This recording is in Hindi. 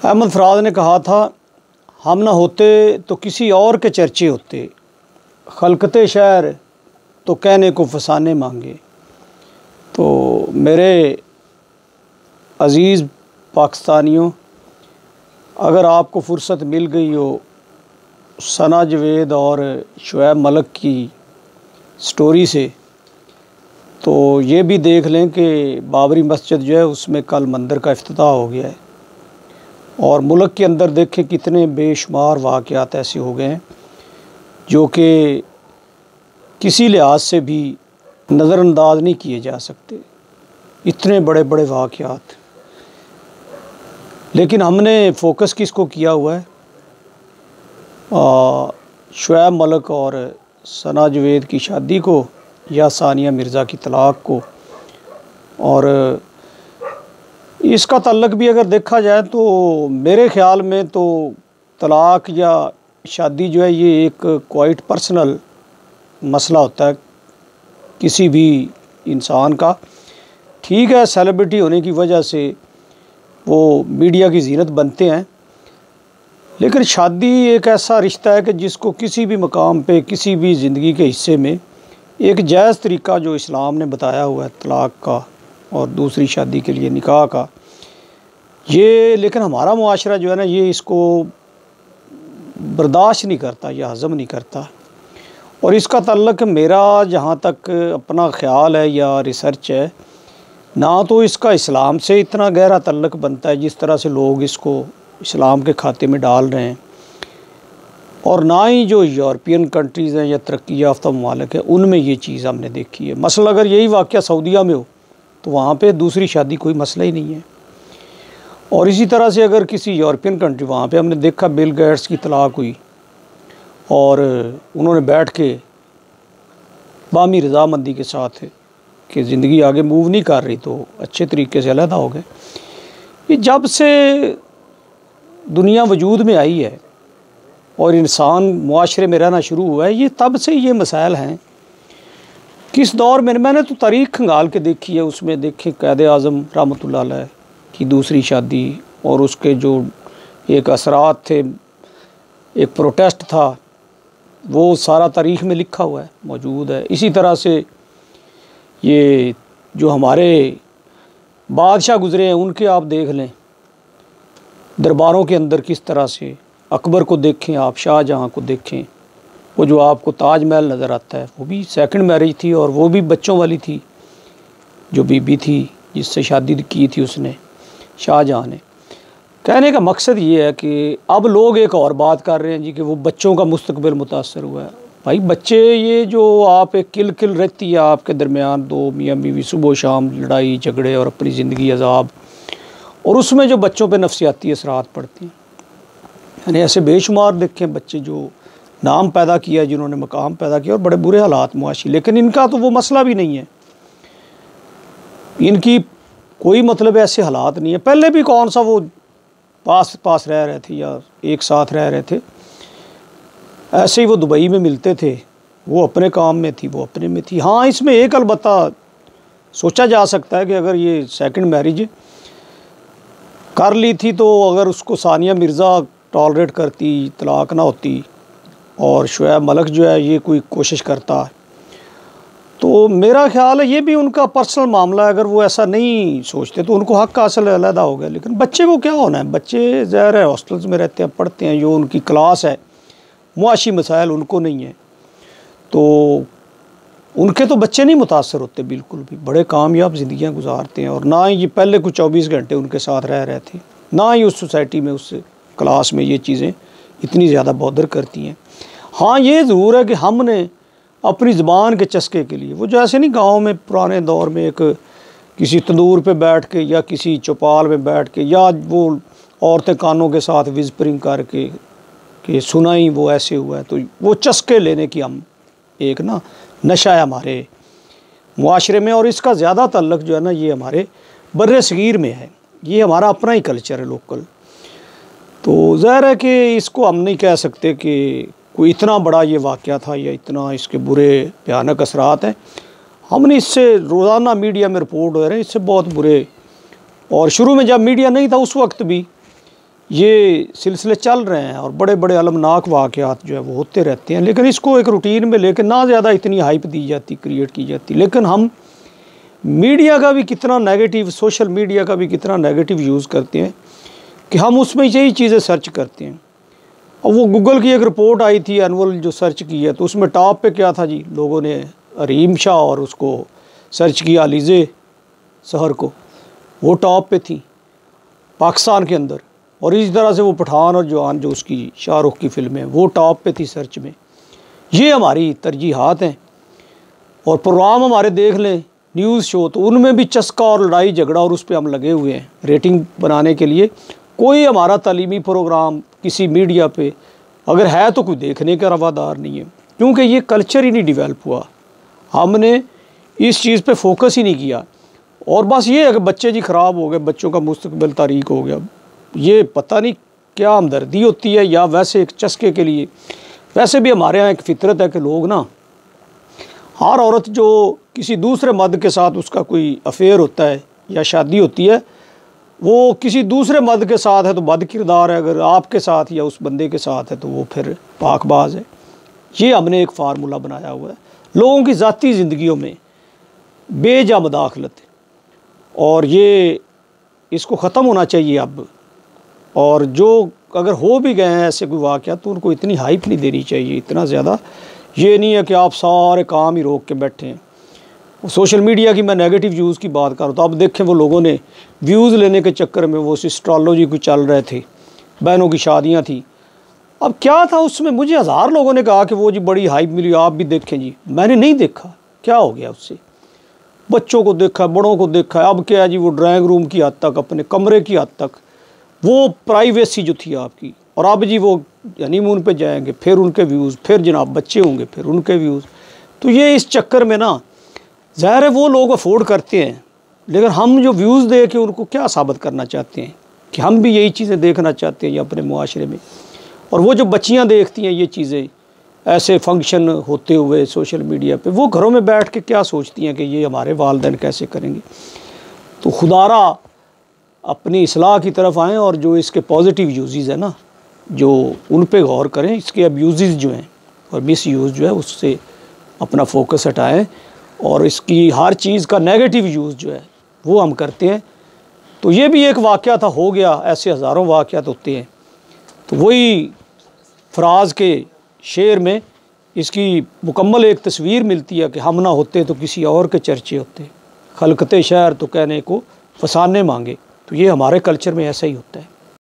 अहमद फराज ने कहा था, हम ना होते तो किसी और के चर्चे होते, खलकते शहर तो कहने को फसाने मांगे। तो मेरे अज़ीज़ पाकिस्तानियों, अगर आपको फ़ुर्सत मिल गई हो सना जवेद और शुएब मलिक की स्टोरी से, तो ये भी देख लें कि बाबरी मस्जिद जो है उसमें कल मंदिर का इफ्तिताह हो गया है। और मुल्क के अंदर देखें कितने बेशुमार वाक़यात ऐसे हो गए हैं जो कि किसी लिहाज से भी नज़रअंदाज नहीं किए जा सकते, इतने बड़े बड़े वाक़यात। लेकिन हमने फ़ोकस किसको किया हुआ है? शुएब मलिक और सना जवेद की शादी को या सानिया मिर्ज़ा की तलाक़ को। और इसका तल्लुक़ भी अगर देखा जाए तो मेरे ख़्याल में तो तलाक़ या शादी जो है ये एक क्वाइट पर्सनल मसला होता है किसी भी इंसान का। ठीक है, सेलिब्रिटी होने की वजह से वो मीडिया की ज़ीनत बनते हैं, लेकिन शादी एक ऐसा रिश्ता है कि जिसको किसी भी मकाम पे किसी भी ज़िंदगी के हिस्से में एक जायज़ तरीक़ा जो इस्लाम ने बताया हुआ है तलाक़ का और दूसरी शादी के लिए निकाह का, ये लेकिन हमारा मुआशरा जो है ना ये इसको बर्दाश्त नहीं करता या हज़म नहीं करता। और इसका तल्लुक़ मेरा जहाँ तक अपना ख़्याल है या रिसर्च है, ना तो इसका इस्लाम से इतना गहरा तल्लुक़ बनता है जिस तरह से लोग इसको इस्लाम के खाते में डाल रहे हैं, और ना ही जो यूरोपियन कंट्रीज़ हैं या तरक्की याफ्ता ममालिक है उनमें ये चीज़ हमने देखी है। मसला अगर यही वाक़या सऊदीया में हो तो वहाँ पे दूसरी शादी कोई मसला ही नहीं है। और इसी तरह से अगर किसी यूरोपियन कंट्री, वहाँ पे हमने देखा बिल गेट्स की तलाक़ हुई और उन्होंने बैठ के बामी रज़ामंदी के साथ कि ज़िंदगी आगे मूव नहीं कर रही तो अच्छे तरीके से अलहदा हो गए। ये जब से दुनिया वजूद में आई है और इंसान मुआशरे में रहना शुरू हुआ है, ये तब से ये मसाइल हैं। किस दौर में मैंने तो तारीख़ खंगाल के देखी है, उसमें देखें क़ायद-ए-आज़म रहमतुल्लाह अलैह की दूसरी शादी और उसके जो एक असरात थे, एक प्रोटेस्ट था, वो सारा तारीख़ में लिखा हुआ है, मौजूद है। इसी तरह से ये जो हमारे बादशाह गुज़रे हैं उनके आप देख लें, दरबारों के अंदर किस तरह से अकबर को देखें, आप शाहजहाँ को देखें, वो जो आपको ताजमहल नज़र आता है वो भी सेकंड मैरिज थी और वो भी बच्चों वाली थी। जो बीबी थी जिससे शादी की थी उसने, शाहजहाँ ने। कहने का मकसद ये है कि अब लोग एक और बात कर रहे हैं जी कि वो बच्चों का मुस्तकबिल मुतासर हुआ है। भाई बच्चे, ये जो आप एक किल किल रहती है आपके दरमियान, दो मियाँ बीवी सुबह शाम लड़ाई झगड़े और अपनी ज़िंदगी अजाब, और उसमें जो बच्चों पे नफसियाती असरात पड़ती हैं, यानी ऐसे बेशुमार देखें बच्चे जो नाम पैदा किया, जिन्होंने मकाम पैदा किया और बड़े बुरे हालात मुआशी, लेकिन इनका तो वो मसला भी नहीं है, इनकी कोई मतलब ऐसे हालात नहीं है। पहले भी कौन सा वो पास पास रह रहे थे या एक साथ रह रहे थे, ऐसे ही वो दुबई में मिलते थे, वो अपने काम में थी, वो अपने में थी। हाँ, इसमें एक अलबत्ता सोचा जा सकता है कि अगर ये सेकंड मैरिज कर ली थी तो अगर उसको सानिया मिर्ज़ा टॉलरेट करती, तलाक़ ना होती और शुएब मलिक जो है ये कोई कोशिश करता, तो मेरा ख़्याल है ये भी उनका पर्सनल मामला है। अगर वो ऐसा नहीं सोचते तो उनको हक़ हासिल अलहदा हो गया। लेकिन बच्चे को क्या होना है, बच्चे ज़ाहिर है हॉस्टल्स में रहते हैं, पढ़ते हैं, जो उनकी क्लास है, मुआशी मसाइल उनको नहीं है, तो उनके तो बच्चे नहीं मुतासर होते बिल्कुल भी, बड़े कामयाब ज़िंदगियाँ गुजारते हैं। और ना ही ये पहले कुछ 24 घंटे उनके साथ रह रहे थे, ना ही उस सोसाइटी में, उस क्लास में ये चीज़ें इतनी ज़्यादा बॉदर करती हैं। हाँ, ये ज़रूर है कि हमने अपनी ज़बान के चस्के के लिए, वो जैसे नहीं गाँव में पुराने दौर में एक किसी तंदूर पे बैठ के या किसी चौपाल में बैठ के या वो औरतें कानों के साथ विस्परिंग करके कि सुनाई वो ऐसे हुआ है, तो वो चस्के लेने की हम एक ना नशा है हमारे मुआशरे में। और इसका ज़्यादा तल्लुक़ जो है ना ये हमारे बर्रे सगीर में है, ये हमारा अपना ही कल्चर है लोकल। तो ज़ाहिर है कि इसको हम नहीं कह सकते कि कोई इतना बड़ा ये वाक़या था या इतना इसके बुरे भयानक असरात हैं। हमने इससे रोज़ाना मीडिया में रिपोर्ट हो रहे हैं, इससे बहुत बुरे। और शुरू में जब मीडिया नहीं था उस वक्त भी ये सिलसिले चल रहे हैं और बड़े बड़े अलमनाक वाक़यात जो है वो होते रहते हैं, लेकिन इसको एक रूटीन में लेकर ना ज़्यादा इतनी हाइप दी जाती, क्रिएट की जाती। लेकिन हम मीडिया का भी कितना नेगेटिव, सोशल मीडिया का भी कितना नेगेटिव यूज़ करते हैं कि हम उसमें यही चीज़ें सर्च करते हैं। और वो गूगल की एक रिपोर्ट आई थी एनुअल जो सर्च की है, तो उसमें टॉप पे क्या था जी, लोगों ने अरीम शाह और उसको सर्च किया, अलीज़े सहर को, वो टॉप पे थी पाकिस्तान के अंदर। और इस तरह से वो पठान और जवान जो उसकी शाहरुख की फिल्म है वो टॉप पे थी सर्च में। ये हमारी तरजीहात हैं। और प्रोग्राम हमारे देख लें न्यूज़ शो, तो उनमें भी चस्का और लड़ाई झगड़ा और उस पर हम लगे हुए हैं रेटिंग बनाने के लिए। कोई हमारा तालीमी प्रोग्राम किसी मीडिया पे अगर है तो कोई देखने का रवादार नहीं है, क्योंकि ये कल्चर ही नहीं डेवलप हुआ। हमने इस चीज़ पे फोकस ही नहीं किया। और बस ये है कि बच्चे जी ख़राब हो गए, बच्चों का मुस्तकबिल तारीक हो गया। ये पता नहीं क्या हमदर्दी होती है या वैसे एक चस्के के लिए। वैसे भी हमारे यहाँ एक फितरत है कि लोग ना, हर औरत जो किसी दूसरे मर्द के साथ उसका कोई अफेयर होता है या शादी होती है, वो किसी दूसरे मर्द के साथ है तो बद किरदार है, अगर आपके साथ या उस बंदे के साथ है तो वो फिर पाकबाज है। ये हमने एक फार्मूला बनाया हुआ है लोगों की ज़ाती ज़िंदगियों में बेजा मदाखलत, और ये इसको ख़त्म होना चाहिए अब। और जो अगर हो भी गए हैं ऐसे कोई वाक़या तो उनको इतनी हाइप नहीं देनी चाहिए, इतना ज़्यादा। ये नहीं है कि आप सारे काम ही रोक के बैठे हैं। सोशल मीडिया की मैं नेगेटिव यूज़ की बात कर रहा हूँ, तो अब देखें वो लोगों ने व्यूज़ लेने के चक्कर में वो एस्ट्रोलॉजी को चल रहे थे, बहनों की शादियाँ थी। अब क्या था उसमें, मुझे हज़ार लोगों ने कहा कि वो जी बड़ी हाइप मिली, आप भी देखें जी। मैंने नहीं देखा, क्या हो गया उससे। बच्चों को देखा, बड़ों को देखा। अब क्या है जी, वो ड्राइंग रूम की हद तक, अपने कमरे की हद तक, वो प्राइवेसी जो थी आपकी। और अब जी वो हनीमून पे जाएंगे, फिर उनके व्यूज़, फिर जनाब बच्चे होंगे, फिर उनके व्यूज़। तो ये इस चक्कर में ना, ज़ाहिर है वो लोग अफोर्ड करते हैं, लेकिन हम जो व्यूज़ दे के उनको क्या साबित करना चाहते हैं कि हम भी यही चीज़ें देखना चाहते हैं अपने मुआशरे में। और वो जो बच्चियाँ देखती हैं ये चीज़ें, ऐसे फंक्शन होते हुए सोशल मीडिया पे, वो घरों में बैठ के क्या सोचती हैं कि ये हमारे वालिदैन कैसे करेंगे। तो खुदारा अपनी इस्लाह की तरफ आएँ और जो इसके पॉजिटिव यूज़ है ना, जो उन पे गौर करें। इसके अब्यूज़ जो हैं और मिस यूज़ जो है उससे अपना फोकस हटाएं, और इसकी हर चीज़ का नेगेटिव यूज़ जो है वो हम करते हैं। तो ये भी एक वाक़या था, हो गया, ऐसे हज़ारों वाक़यात होते हैं। तो वही फ़राज़ के शेर में इसकी मुकम्मल एक तस्वीर मिलती है कि हम ना होते तो किसी और के चर्चे होते, खलकते शहर तो कहने को फसाने मांगे। तो ये हमारे कल्चर में ऐसा ही होता है।